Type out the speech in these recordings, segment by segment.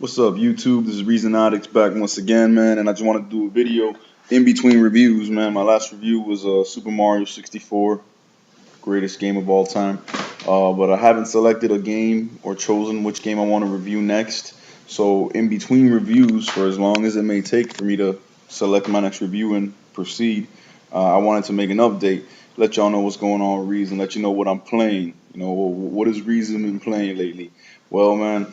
What's up, YouTube? This is Reezonotix back once again, man, and I just wanted to do a video in between reviews, man. My last review was Super Mario 64, greatest game of all time, but I haven't selected a game or chosen which game I want to review next. So in between reviews, for as long as it may take for me to select my next review and proceed, I wanted to make an update, let y'all know what's going on with Reezon, let you know what I'm playing. You know, what has Reezon been playing lately? Well, man,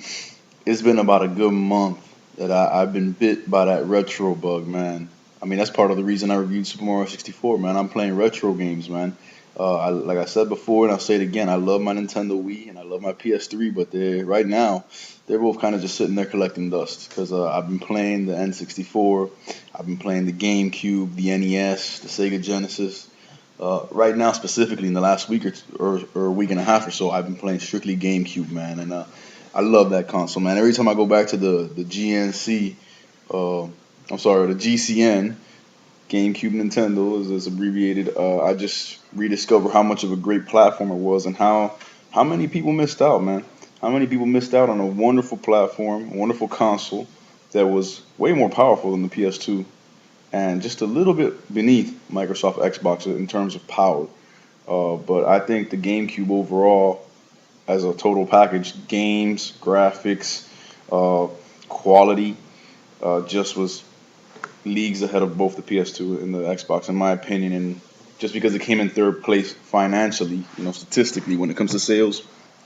it's been about a good month that I've been bit by that retro bug, man. I mean, that's part of the reason I reviewed Super Mario 64, man. I'm playing retro games, man. Like I said before, and I'll say it again, I love my Nintendo Wii and I love my PS3, but right now, they're both kind of just sitting there collecting dust because I've been playing the N64, I've been playing the GameCube, the NES, the Sega Genesis. Right now, specifically in the last week or a week and a half or so, I've been playing strictly GameCube, man, and I love that console, man. Every time I go back to the GNC, I'm sorry, the GCN, GameCube Nintendo is abbreviated. I just rediscover how much of a great platform it was and how many people missed out, man. How many people missed out on a wonderful platform, a wonderful console that was way more powerful than the PS2 and just a little bit beneath Microsoft Xbox in terms of power. But I think the GameCube overall, as a total package, games, graphics, uh, quality, just was leagues ahead of both the PS2 and the Xbox, in my opinion. And just because it came in third place financially, statistically, when it comes to sales,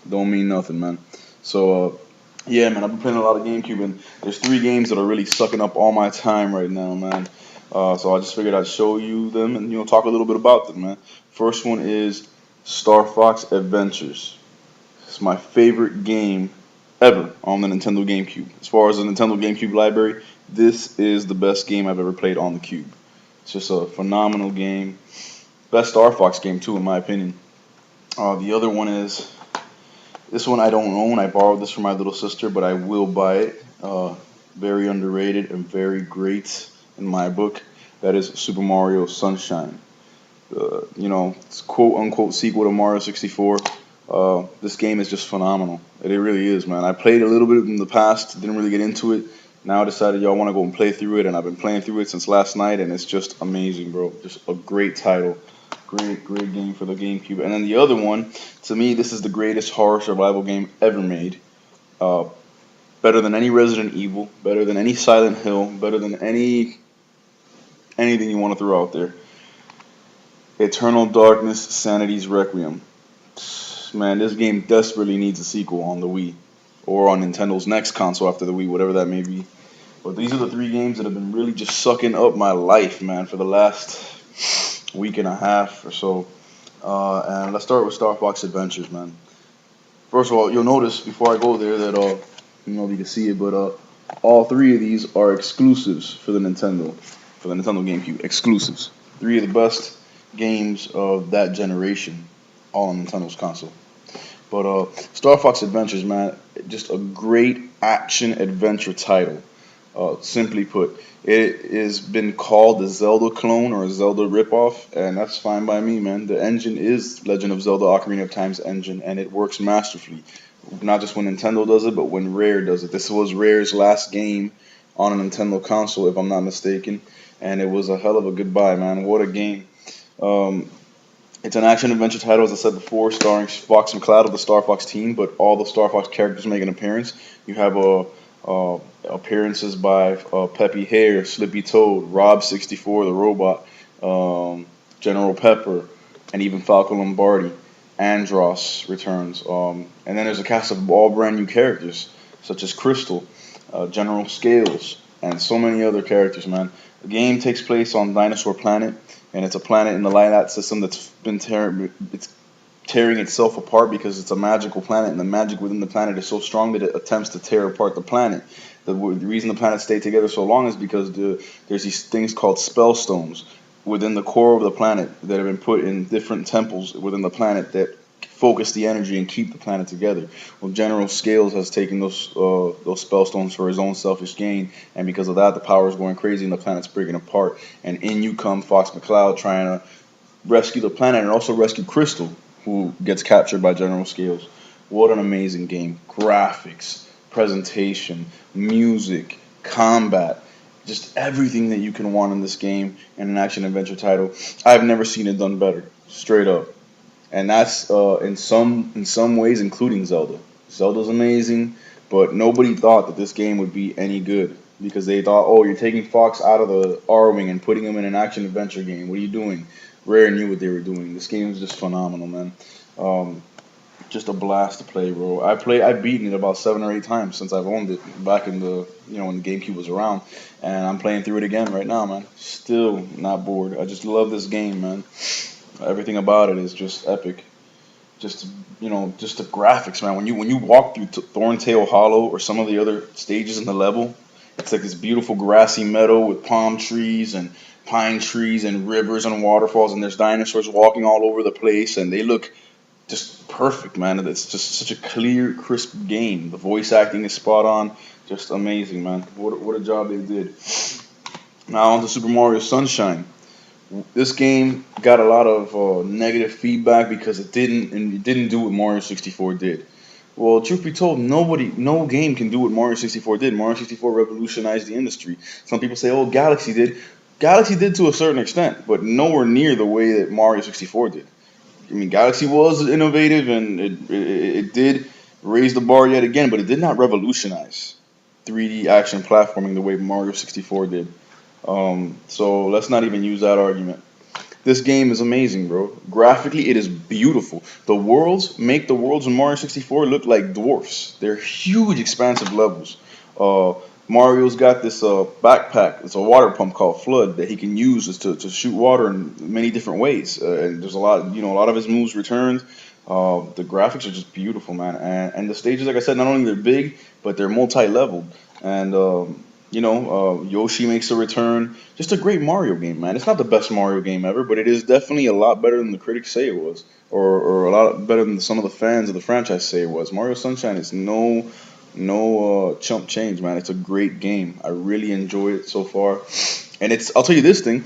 don't mean nothing, man. So, yeah, man, I've been playing a lot of GameCube, and there's three games that are really sucking up all my time right now, man. So I just figured I'd show you them and talk a little bit about them, man. First one is Star Fox Adventures. It's my favorite game ever on the Nintendo GameCube. As far as the Nintendo GameCube library, this is the best game I've ever played on the Cube. It's just a phenomenal game. Best Star Fox game, too, in my opinion. The other one is, this one I don't own. I borrowed this from my little sister, but I will buy it. Very underrated and very great in my book. That is Super Mario Sunshine. It's quote unquote sequel to Mario 64. This game is just phenomenal. It really is, man. I played a little bit in the past, didn't really get into it. Now I decided y'all want to go and play through it, and I've been playing through it since last night, and it's just amazing, bro. Just a great title. Great game for the GameCube. And then the other one, to me, this is the greatest horror survival game ever made. Uh, Better than any Resident Evil, better than any Silent Hill, better than anything you want to throw out there. Eternal Darkness Sanity's Requiem. Man, this game desperately needs a sequel on the Wii or on Nintendo's next console after the Wii, whatever that may be. But these are the three games that have been really just sucking up my life, man, for the last week and a half or so. And let's start with Star Fox Adventures, man. First of all, you'll notice before I go there that if you can see it, but all three of these are exclusives for the Nintendo GameCube. Exclusives. Three of the best games of that generation, all on Nintendo's console. But Star Fox Adventures, man, just a great action adventure title. Simply put, it has been called a Zelda clone or a Zelda ripoff, and that's fine by me, man. The engine is Legend of Zelda Ocarina of Time's engine, and it works masterfully. Not just when Nintendo does it, but when Rare does it. This was Rare's last game on a Nintendo console, if I'm not mistaken, and it was a hell of a goodbye, man. What a game. Um, it's an action adventure title, as I said before, starring Fox and Cloud of the Star Fox team, but all the Star Fox characters make an appearance. You have appearances by Peppy Hare, Slippy Toad, Rob 64, the robot, General Pepper, and even Falco Lombardi. Andros returns. And then there's a cast of all brand new characters, such as Crystal, General Scales, and so many other characters, man. The game takes place on Dinosaur Planet, and it's a planet in the Light system that's been tearing itself apart because it's a magical planet, and the magic within the planet is so strong that it attempts to tear apart the planet. The reason the planet stayed together so long is because there's these things called spell stones within the core of the planet that have been put in different temples within the planet that focus the energy and keep the planet together. Well, General Scales has taken those spell stones for his own selfish gain, and because of that, the power is going crazy and the planet's breaking apart. And in you come Fox McCloud trying to rescue the planet and also rescue Crystal, who gets captured by General Scales. What an amazing game. Graphics, presentation, music, combat, just everything that you can want in this game in an action adventure title. I've never seen it done better, straight up. And that's in some ways, including Zelda. Zelda's amazing, but nobody thought that this game would be any good because they thought, oh, you're taking Fox out of the R wing and putting him in an action adventure game. What are you doing? Rare knew what they were doing. This game is just phenomenal, man. Um, just a blast to play, bro. I've beaten it about 7 or 8 times since I've owned it back in the when the GameCube was around, and I'm playing through it again right now, man. Still not bored. I just love this game, man. Everything about it is just epic. Just just the graphics, man. When you walk through Thorntail Hollow or some of the other stages in the level, it's like this beautiful grassy meadow with palm trees and pine trees and rivers and waterfalls, and there's dinosaurs walking all over the place, and they look just perfect, man. It's just such a clear, crisp game. The voice acting is spot on, just amazing, man. What a job they did. Now on to Super Mario Sunshine. This game got a lot of negative feedback because it didn't do what Mario 64 did. Well, truth be told, no game can do what Mario 64 did. Mario 64 revolutionized the industry. Some people say, "Oh, Galaxy did." Galaxy did to a certain extent, but nowhere near the way that Mario 64 did. I mean, Galaxy was innovative and it did raise the bar yet again, but it did not revolutionize 3D action platforming the way Mario 64 did. So let's not even use that argument. This game is amazing, bro. Graphically, it is beautiful. The worlds in Mario 64 look like dwarfs. They're huge, expansive levels. Uh, Mario's got this backpack. It's a water pump called Flood that he can use to shoot water in many different ways. And there's a lot of his moves returned. The graphics are just beautiful, man. And the stages, like I said, not only they're big, but they're multi-leveled. And Yoshi makes a return. Just a great Mario game, man. It's not the best Mario game ever, but it is definitely a lot better than the critics say it was, or a lot better than some of the fans of the franchise say it was. Mario Sunshine is no chump change, man. It's a great game. I really enjoy it so far, and I'll tell you this thing.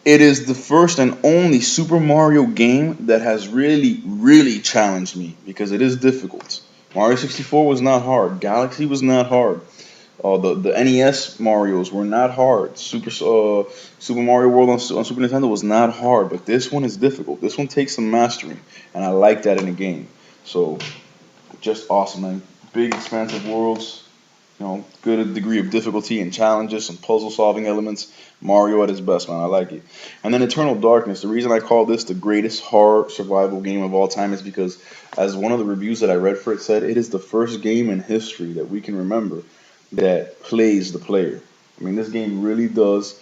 It is the first and only Super Mario game that has really, really challenged me because it is difficult. Mario 64 was not hard. Galaxy was not hard. The NES Mario's were not hard. Super Mario World on Super Nintendo was not hard, but this one is difficult. This one takes some mastering, and I like that in a game. So just awesome, man. Big, expansive worlds. Good degree of difficulty and challenges, some puzzle solving elements. Mario at his best, man. I like it. And then Eternal Darkness. The reason I call this the greatest horror survival game of all time is because, as one of the reviews that I read for it said, it is the first game in history that we can remember that plays the player. I mean, this game really does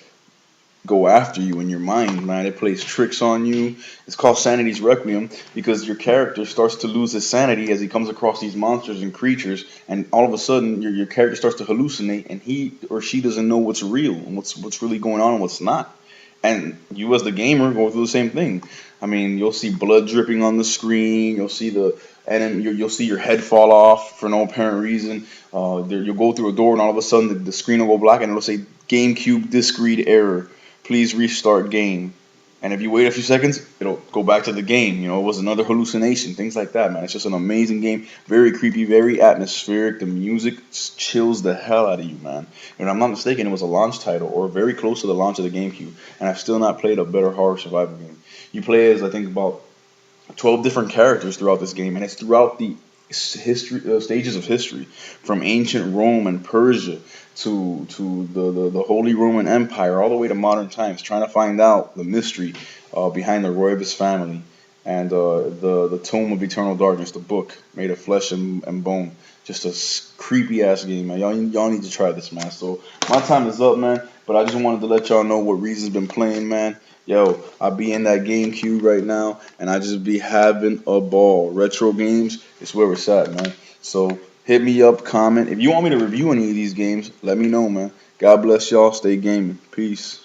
go after you in your mind, man. It plays tricks on you. It's called Sanity's Requiem because your character starts to lose his sanity as he comes across these monsters and creatures, and all of a sudden your character starts to hallucinate, and he or she doesn't know what's real and what's really going on and what's not. And you as the gamer go through the same thing. I mean, you'll see blood dripping on the screen. You'll see your head fall off for no apparent reason. You'll go through a door and all of a sudden the screen will go black and it'll say GameCube disk read error. Please restart game. And if you wait a few seconds, it'll go back to the game. It was another hallucination. Things like that, man. It's just an amazing game. Very creepy, very atmospheric. The music just chills the hell out of you, man. And I'm not mistaken, it was a launch title or very close to the launch of the GameCube. And I've still not played a better horror survival game. You play as, I think, about 12 different characters throughout this game, and it's throughout the stages of history, from ancient Rome and Persia to the Holy Roman Empire, all the way to modern times, trying to find out the mystery behind the Roivus family and the Tome of Eternal Darkness, the book made of flesh and bone. Just a creepy ass game, man. Y'all need to try this, man. So my time is up, man. But I just wanted to let y'all know what Reezon's been playing, man. Yo, I be in that GameCube right now, and I just be having a ball. Retro games is where it's at, man. So hit me up, comment. If you want me to review any of these games, let me know, man. God bless y'all. Stay gaming. Peace.